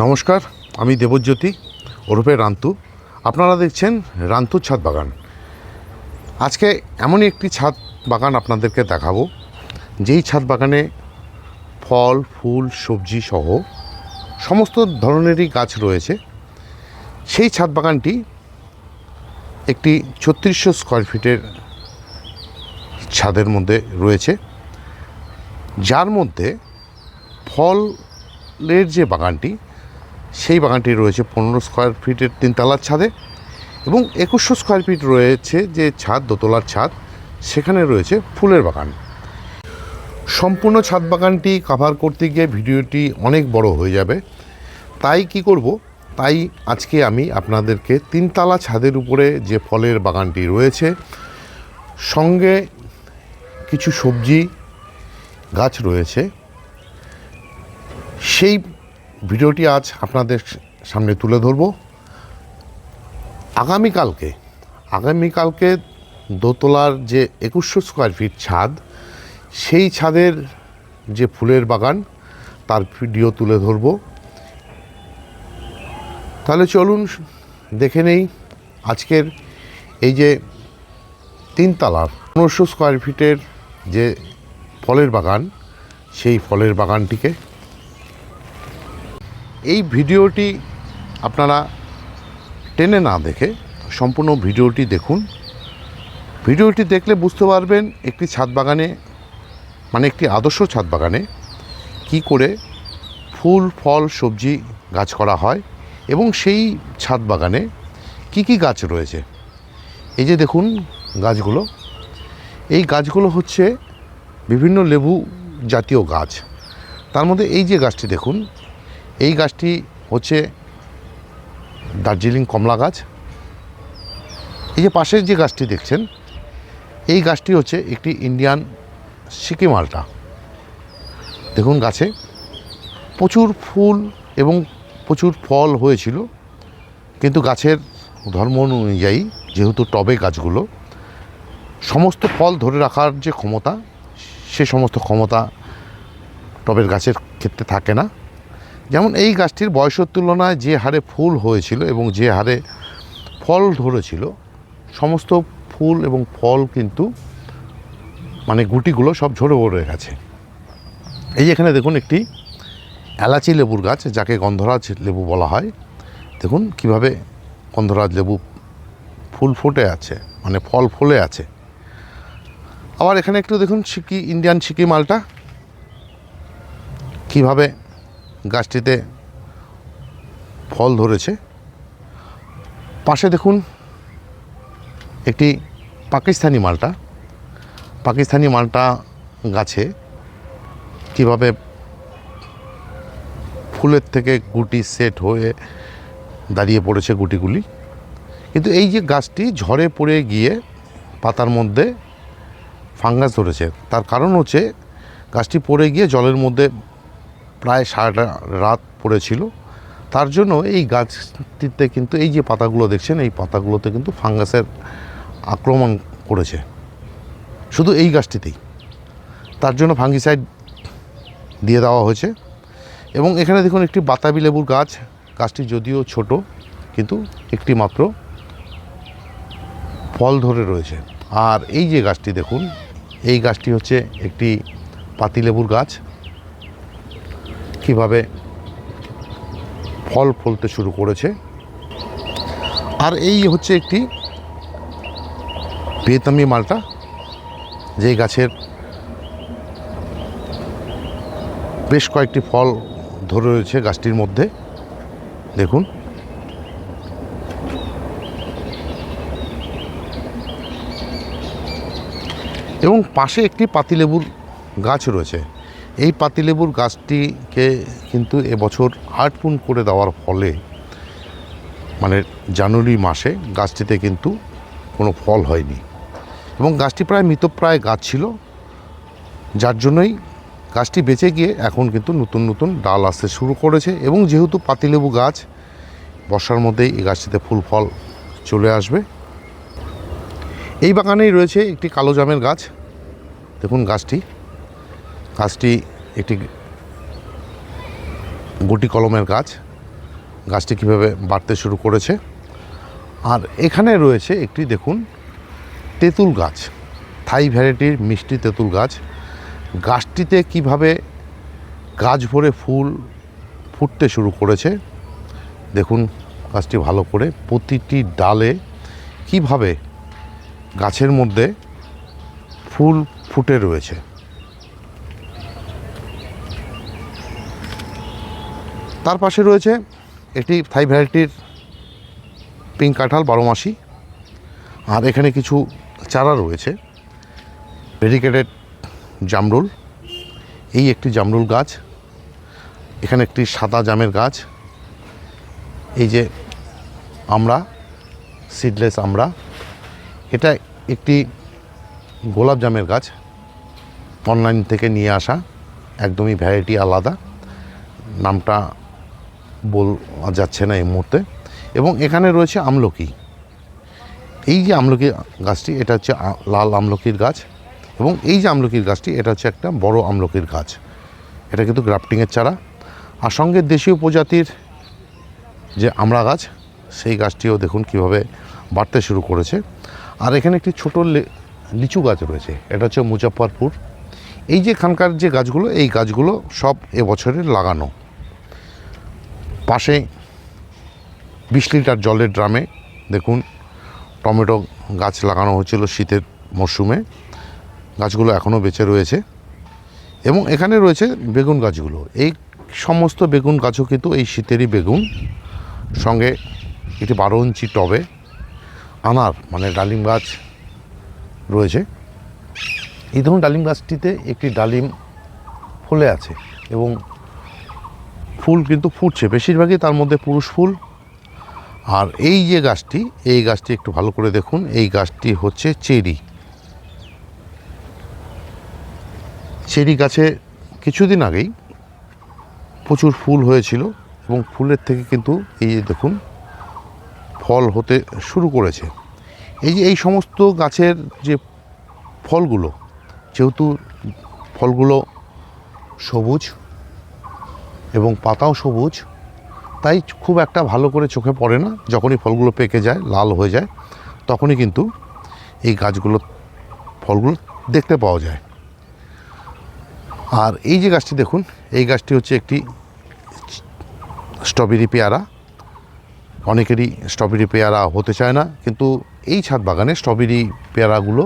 নমস্কার, আমি দেবজ্যোতি ওরফে রান্তু। আপনারা দেখছেন রান্তুর ছাদ বাগান। আজকে এমনই একটি ছাদ বাগান আপনাদেরকে দেখাবো, যেই ছাদ বাগানে ফল, ফুল, সবজি সহ সমস্ত ধরনেরই গাছ রয়েছে। সেই ছাদ বাগানটি একটি 3600 স্কোয়ার ফিটের ছাদের মধ্যে রয়েছে, যার মধ্যে ফলের যে বাগানটি, সেই বাগানটি রয়েছে 15 স্কোয়ার ফিটের তিনতলার ছাদে, এবং 2100 স্কোয়ার ফিট রয়েছে যে ছাদ, দোতলার ছাদ, সেখানে রয়েছে ফুলের বাগান। সম্পূর্ণ ছাদ বাগানটি কভার করতে গিয়ে ভিডিওটি অনেক বড় হয়ে যাবে। তাই আজকে আমি আপনাদেরকে তিনতলা ছাদের উপরে যে ফলের বাগানটি রয়েছে, সঙ্গে কিছু সবজি গাছ রয়েছে, সেই ভিডিওটি আজ আপনাদের সামনে তুলে ধরব। আগামীকালকে দোতলার যে 2100 স্কোয়ার ফিট ছাদ, সেই ছাদের যে ফুলের বাগান, তার ভিডিও তুলে ধরব। তাহলে চলুন দেখে নেই আজকের এই যে তিনতলার 1500 স্কোয়ার ফিটের যে ফলের বাগান, সেই ফলের বাগানটিকে। এই ভিডিওটি আপনারা টেনে না দেখে সম্পূর্ণ ভিডিওটি দেখুন। ভিডিওটি দেখলে বুঝতে পারবেন একটি ছাদ বাগানে, মানে একটি আদর্শ ছাদ বাগানে কি করে ফুল, ফল, সবজি গাছ করা হয়, এবং সেই ছাদ বাগানে কি কি গাছ রয়েছে। এই যে দেখুন গাছগুলো, এই গাছগুলো হচ্ছে বিভিন্ন লেবু জাতীয় গাছ। তার মধ্যে এই যে গাছটি দেখুন, এই গাছটি হচ্ছে দার্জিলিং কমলা গাছ। এই যে পাশের যে গাছটি দেখছেন, এই গাছটি হচ্ছে একটি ইন্ডিয়ান সিকি মালটা। দেখুন গাছে প্রচুর ফুল এবং প্রচুর ফল হয়েছিল, কিন্তু গাছের ধর্ম অনুযায়ী, যেহেতু টবে গাছগুলো, সমস্ত ফল ধরে রাখার যে ক্ষমতা, সে সমস্ত ক্ষমতা টবের গাছের ক্ষেত্রে থাকে না। যেমন এই গাছটির বয়সের তুলনায় যে হারে ফুল হয়েছিল এবং যে হারে ফল ধরেছিল, সমস্ত ফুল এবং ফল কিন্তু মানে গুটিগুলো সব ঝরে পড়ে গেছে। এই যে এখানে দেখুন একটি এলাচি লেবুর গাছ, যাকে গন্ধরাজ লেবু বলা হয়। দেখুন কিভাবে গন্ধরাজ লেবু ফুল ফুটে আছে, মানে ফল ফলে আছে। আবার এখানে একটু দেখুন ইন্ডিয়ান সিকি মালটা কিভাবে গাছটিতে ফল ধরেছে। পাশে দেখুন একটি পাকিস্তানি মালটা গাছে কিভাবে ফুলের থেকে গুটি সেট হয়ে দাঁড়িয়ে পড়েছে গুটিগুলি। কিন্তু এই যে গাছটি ঝড়ে পড়ে গিয়ে পাতার মধ্যে ফাঙ্গাস ধরেছে, তার কারণ হচ্ছে গাছটি পড়ে গিয়ে জলের মধ্যে প্রায় সারাটা রাত পড়েছিল। তার জন্য এই গাছটিতে কিন্তু এই যে পাতাগুলো দেখছেন, এই পাতাগুলোতে কিন্তু ফাঙ্গাসের আক্রমণ করেছে, শুধু এই গাছটিতেই। তার জন্য ফাঙ্গিসাইড দিয়ে দেওয়া হয়েছে। এবং এখানে দেখুন একটি বাতাবি লেবুর গাছ। গাছটি যদিও ছোট, কিন্তু একটি মাত্র ফল ধরে রয়েছে। আর এই যে গাছটি দেখুন, এই গাছটি হচ্ছে একটি পাতিলেবুর গাছ, কিভাবে ফল ফলতে শুরু করেছে। আর এই হচ্ছে একটি ভিয়েতনামি মালটা, যেই গাছের বেশ কয়েকটি ফল ধরে রয়েছে গাছটির মধ্যে। দেখুন এবং পাশে একটি পাতিলেবুর গাছ রয়েছে। এই পাতিলেবুর গাছটিকে কিন্তু এবছর হার্টপুন করে দেওয়ার ফলে, মানে জানুয়ারি মাসে গাছটিতে কিন্তু কোনো ফল হয়নি, এবং গাছটি প্রায় মৃতপ্রায় গাছ ছিল, যার জন্যই গাছটি বেঁচে গিয়ে এখন কিন্তু নতুন নতুন ডাল আসতে শুরু করেছে। এবং যেহেতু পাতিলেবু গাছ, বর্ষার মধ্যেই এই গাছটিতে ফুল ফল চলে আসবে। এই বাগানেই রয়েছে একটি কালো জামের গাছ। দেখুন গাছটি একটি গুটি কলমের গাছ, গাছটি কীভাবে বাড়তে শুরু করেছে। আর এখানে রয়েছে একটি দেখুন তেঁতুল গাছ, থাই ভ্যারাইটির মিষ্টি তেঁতুল গাছ। গাছটিতে কিভাবে গাছ ভরে ফুল ফুটতে শুরু করেছে দেখুন গাছটি ভালো করে, প্রতিটি ডালে কিভাবে গাছের মধ্যে ফুল ফুটে রয়েছে। তার পাশে রয়েছে একটি থাই ভ্যারাইটির পিঙ্ক কাঁঠাল 12 মাসি। আর এখানে কিছু চারা রয়েছে, ভেরিকেটেড জামরুল, এই একটি জামরুল গাছ, এখানে একটি সাদা জামের গাছ, এই যে আমরা সিডলেস আমরা, এটা একটি গোলাপ জামের গাছ, অনলাইন থেকে নিয়ে আসা, একদমই ভ্যারাইটি আলাদা, নামটা বলা যাচ্ছে না এই মুহূর্তে। এবং এখানে রয়েছে আমলকি, এই যে আমলকি গাছটি এটা হচ্ছে লাল আমলকির গাছ, এবং এই যে আমলকির গাছটি এটা হচ্ছে একটা বড় আমলকির গাছ, এটা কিন্তু গ্রাফটিংয়ের চারা। আর সঙ্গে দেশীয় প্রজাতির যে আমড়া গাছ, সেই গাছটিও দেখুন কিভাবে বাড়তে শুরু করেছে। আর এখানে একটি ছোট লিচু গাছ রয়েছে, এটা হচ্ছে মুজফ্ফরপুর। এই যে এখানকার যে গাছগুলো, এই গাছগুলো সব এবছরের লাগানো। পাশে 20 লিটার জলের ড্রামে দেখুন টমেটো গাছ লাগানো হয়েছিল শীতের মরশুমে, গাছগুলো এখনও বেঁচে রয়েছে। এবং এখানে রয়েছে বেগুন গাছগুলো, এই সমস্ত বেগুন গাছও কিন্তু এই শীতেরই বেগুন। সঙ্গে একটি 12 ইঞ্চি টবে আনার মানে ডালিম গাছ রয়েছে। এই ধরুন ডালিম গাছটিতে একটি ডালিম ফুলে আছে এবং ফুল কিন্তু ফুটছে, বেশিরভাগই তার মধ্যে পুরুষ ফুল। আর এই যে গাছটি, এই গাছটি একটু ভালো করে দেখুন, এই গাছটি হচ্ছে চেরি গাছে কিছুদিন আগেই প্রচুর ফুল হয়েছিল এবং ফুলের থেকে কিন্তু এই যে দেখুন ফল হতে শুরু করেছে। এই যে এই সমস্ত গাছের যে ফলগুলো, যেহেতু ফলগুলো সবুজ এবং পাতাও সবুজ, তাই খুব একটা ভালো করে চোখে পড়ে না। যখনই ফলগুলো পেকে যায়, লাল হয়ে যায়, তখনই কিন্তু এই গাছগুলো ফলগুলো দেখতে পাওয়া যায়। আর এই যে গাছটি দেখুন, এই গাছটি হচ্ছে একটি স্ট্রবেরি পেয়ারা। অনেকেরই স্ট্রবেরি পেয়ারা হতে চায় না, কিন্তু এই ছাদ বাগানে স্ট্রবেরি পেয়ারাগুলো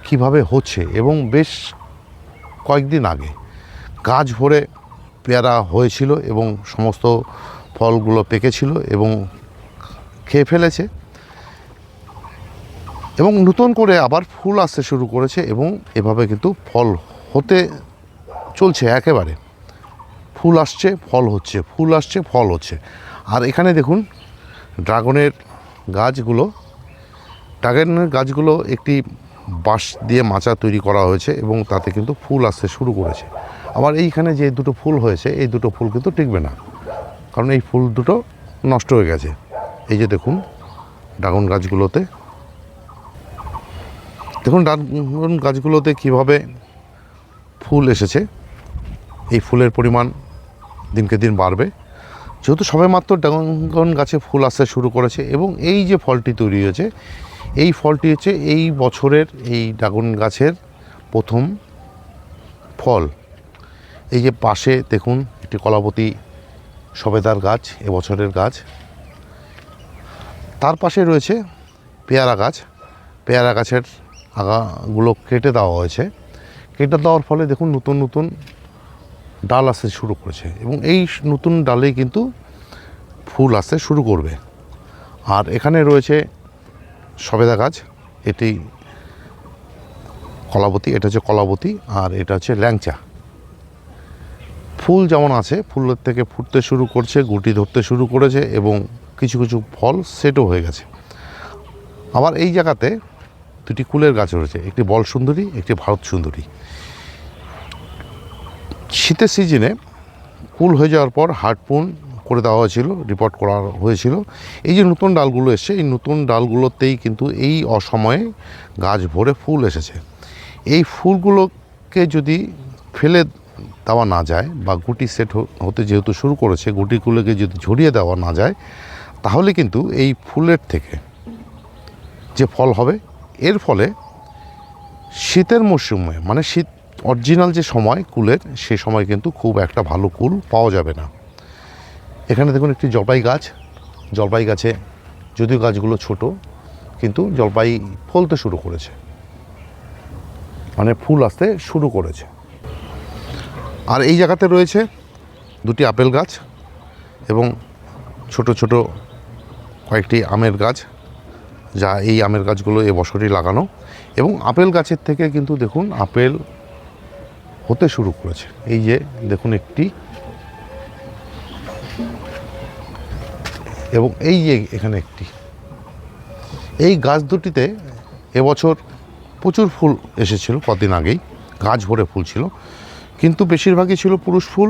কিভাবে হচ্ছে, এবং বেশ কয়েকদিন আগে গাছ ভরে পেয়ারা হয়েছিল এবং সমস্ত ফলগুলো পেকেছিল এবং খেয়ে ফেলেছে, এবং নতুন করে আবার ফুল আসতে শুরু করেছে এবং এভাবে কিন্তু ফল হতে চলছে একেবারে। ফুল আসছে, ফল হচ্ছে, ফুল আসছে, ফল হচ্ছে। আর এখানে দেখুন ড্রাগনের গাছগুলো একটি বাঁশ দিয়ে মাচা তৈরি করা হয়েছে এবং তাতে কিন্তু ফুল আসতে শুরু করেছে। আবার এইখানে যে দুটো ফুল হয়েছে, এই দুটো ফুল কিন্তু টিকবে না, কারণ এই ফুল দুটো নষ্ট হয়ে গেছে। এই যে দেখুন ড্রাগন গাছগুলোতে, দেখুন ড্রাগন গাছগুলোতে কীভাবে ফুল এসেছে। এই ফুলের পরিমাণ দিনকে দিন বাড়বে, যেহেতু সবেমাত্র ড্রাগন গাছে ফুল আসতে শুরু করেছে। এবং এই যে ফলটি তৈরি হয়েছে, এই ফলটি হচ্ছে এই বছরের এই ড্রাগন গাছের প্রথম ফল। এই যে পাশে দেখুন একটি কলাবতী সবেদার গাছ, এবছরের গাছ। তার পাশে রয়েছে পেয়ারা গাছ। পেয়ারা গাছের আগাগুলো কেটে দেওয়া হয়েছে, কেটে দেওয়ার ফলে দেখুন নতুন নতুন ডাল আসতে শুরু করেছে এবং এই নতুন ডালেই কিন্তু ফুল আসতে শুরু করবে। আর এখানে রয়েছে সবেদা গাছ, এটি কলাবতী, এটা হচ্ছে কলাবতী, আর এটা হচ্ছে ল্যাংচা। ফুল যেমন আছে, ফুলের থেকে ফুটতে শুরু করছে, গুটি ধরতে শুরু করেছে এবং কিছু কিছু ফল সেটও হয়ে গেছে। আবার এই জায়গাতে দুটি কুলের গাছ রয়েছে, একটি বল সুন্দরী, একটি ভারত সুন্দরী। শীতের সিজনে কুল হয়ে যাওয়ার পর হার্ডপুন করে দেওয়া হয়েছিল, রিপোর্ট করা হয়েছিল। এই যে নতুন ডালগুলো এসছে, এই নতুন ডালগুলোতেই কিন্তু এই অসময়ে গাছ ভরে ফুল এসেছে। এই ফুলগুলোকে যদি ফেলে দেওয়া না যায় বা গুটি সেট হতে যেহেতু শুরু করেছে, গুটিগুলোকে যদি ঝরিয়ে দেওয়া না যায়, তাহলে কিন্তু এই ফুলের থেকে যে ফল হবে, এর ফলে শীতের মরশুমে মানে শীত অরিজিনাল যে সময় কুলের, সে সময় কিন্তু খুব একটা ভালো কুল পাওয়া যাবে না। এখানে দেখুন একটি জলপাই গাছ। জলপাই গাছে যদিও গাছগুলো ছোট, কিন্তু জলপাই ফলতে শুরু করেছে, মানে ফুল আসতে শুরু করেছে। আর এই জায়গাতে রয়েছে দুটি আপেল গাছ এবং ছোট ছোট কয়েকটি আমের গাছ, যা এই আমের গাছগুলো এবছরই লাগানো। এবং আপেল গাছের থেকে কিন্তু দেখুন আপেল হতে শুরু করেছে। এই যে দেখুন একটি, এবং এই যে এখানে একটি। এই গাছ দুটিতে এবছর প্রচুর ফুল এসেছিল, কদিন আগেই গাছ ভরে ফুল ছিল, কিন্তু বেশিরভাগই ছিল পুরুষ ফুল।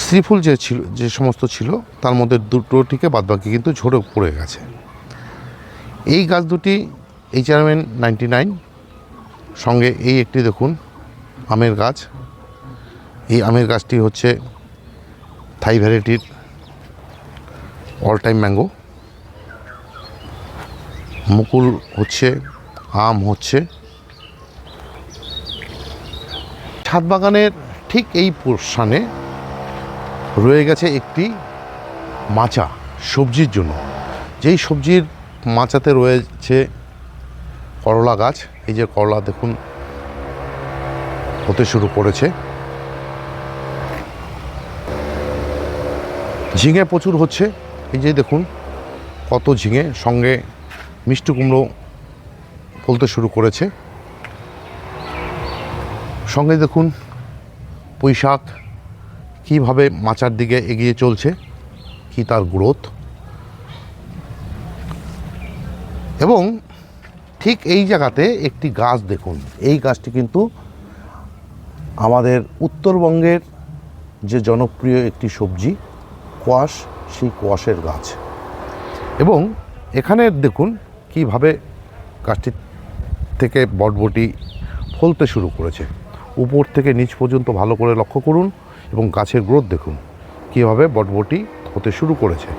স্ত্রী ফুল যে সমস্ত ছিল তার মধ্যে দুটোটিকে বাদবাকি কিন্তু ঝরে পড়ে গেছে। এই গাছ দুটি HRMN 99, সঙ্গে এই একটি দেখুন আমের গাছ। এই আমের গাছটি হচ্ছে থাই ভ্যারাইটির অল টাইম ম্যাঙ্গো। মুকুল হচ্ছে, আম হচ্ছে। ছাদ বাগানের ঠিক এই পোর্শনে রয়ে গেছে একটি মাচা সবজির জন্য। যেই সবজির মাচাতে রয়েছে করলা গাছ। এই যে করলা দেখুন হতে শুরু করেছে। ঝিঙে প্রচুর হচ্ছে, এই যে দেখুন কত ঝিঙে, সঙ্গে মিষ্টি কুমড়ো ফলতে শুরু করেছে। সঙ্গে দেখুন পুঁই শাক কীভাবে মাচার দিকে এগিয়ে চলছে, কি তার গ্রোথ। এবং ঠিক এই জায়গাতে একটি গাছ দেখুন, এই গাছটি কিন্তু আমাদের উত্তরবঙ্গের যে জনপ্রিয় একটি সবজি কোয়াশ, সেই কোয়াশের গাছ। এবং এখানে দেখুন কিভাবে গাছটি থেকে বটবটি ফলতে শুরু করেছে। উপর থেকে নিচ পর্যন্ত ভালো করে লক্ষ্য করুন এবং গাছের গ্রোথ দেখুন কীভাবে বটবটি হতে শুরু করেছে।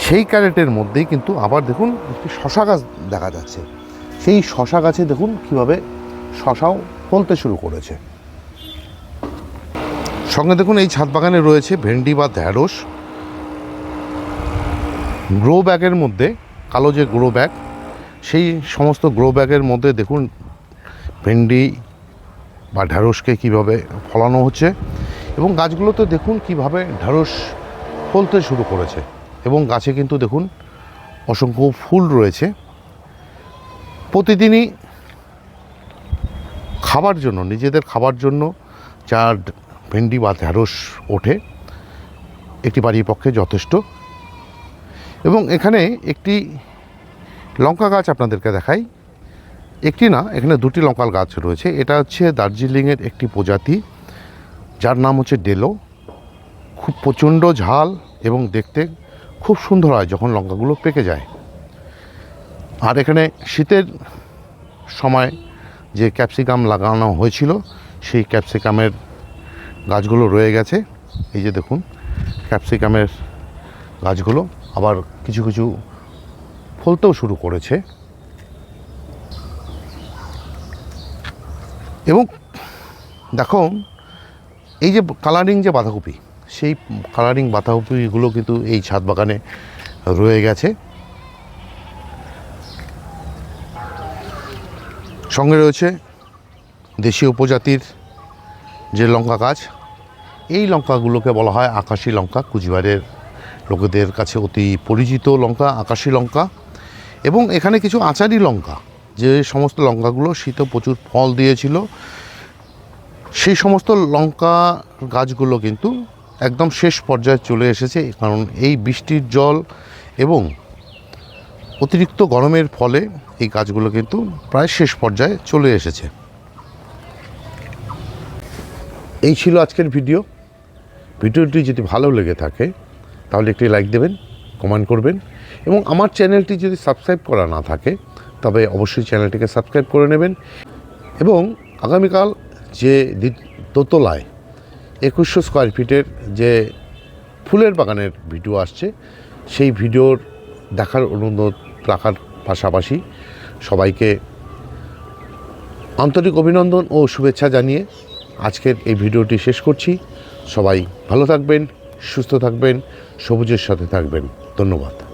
সেই ক্যারেটের মধ্যেই কিন্তু আবার দেখুন একটি শশা গাছ দেখা যাচ্ছে। সেই শশা গাছে দেখুন কীভাবে শশাও ফলতে শুরু করেছে। সঙ্গে দেখুন এই ছাদ বাগানে রয়েছে ভেন্ডি বা ঢ্যাঁড়স। গ্রো ব্যাগের মধ্যে, কালো যে গ্রো ব্যাগ, সেই সমস্ত গ্রো ব্যাগের মধ্যে দেখুন ভেন্ডি বা ঢ্যাঁড়সকে কীভাবে ফলানো হচ্ছে। এবং গাছগুলোতে দেখুন কীভাবে ঢ্যাঁড়স ফলতে শুরু করেছে। এবং গাছে কিন্তু দেখুন অসংখ্য ফুল রয়েছে। প্রতিদিনই খাবার জন্য, নিজেদের খাবার জন্য যা ভেন্ডি বা ঢ্যাঁড়স ওঠে, একটি বাড়ির পক্ষে যথেষ্ট। এবং এখানে একটি লঙ্কা গাছ আপনাদেরকে দেখাই। একটি না, এখানে দুটি লঙ্কার গাছ রয়েছে। এটা হচ্ছে দার্জিলিংয়ের একটি প্রজাতি, যার নাম হচ্ছে ডেলো। খুব প্রচণ্ড ঝাল এবং দেখতে খুব সুন্দর হয় যখন লঙ্কাগুলো পেকে যায়। আর এখানে শীতের সময় যে ক্যাপসিকাম লাগানো হয়েছিল, সেই ক্যাপসিকামের গাছগুলো রয়ে গেছে। এই যে দেখুন ক্যাপসিকামের গাছগুলো আবার কিছু কিছু ফলতেও শুরু করেছে। এবং দেখুন এই যে কালারিং যে বাঁধাকপি, সেই কালারিং বাঁধাকপিগুলো কিন্তু এই ছাদ বাগানে রয়ে গেছে। সঙ্গে রয়েছে দেশীয় উপজাতির যে লঙ্কা গাছ। এই লঙ্কাগুলোকে বলা হয় আকাশি লঙ্কা। কুচবিহারের লোকেদের কাছে অতি পরিচিত লঙ্কা আকাশি লঙ্কা। এবং এখানে কিছু আচারি লঙ্কা, যে সমস্ত লঙ্কাগুলো শীতে প্রচুর ফল দিয়েছিল, সেই সমস্ত লঙ্কা গাছগুলো কিন্তু একদম শেষ পর্যায়ে চলে এসেছে। কারণ এই বৃষ্টির জল এবং অতিরিক্ত গরমের ফলে এই গাছগুলো কিন্তু প্রায় শেষ পর্যায়ে চলে এসেছে। এই ছিল আজকের ভিডিও। ভিডিওটি যদি ভালো লেগে থাকে তাহলে একটি লাইক দেবেন, কমেন্ট করবেন, এবং আমার চ্যানেলটি যদি সাবস্ক্রাইব করা না থাকে তবে অবশ্যই চ্যানেলটিকে সাবস্ক্রাইব করে নেবেন। এবং আগামীকাল যে দোতলায় 2100 স্কোয়ার ফিটের যে ফুলের বাগানের ভিডিও আসছে, সেই ভিডিওর দেখার অনুরোধ রাখার পাশাপাশি সবাইকে আন্তরিক অভিনন্দন ও শুভেচ্ছা জানিয়ে আজকের এই ভিডিওটি শেষ করছি। সবাই ভালো থাকবেন, সুস্থ থাকবেন, সবুজের সাথে থাকবেন। ধন্যবাদ।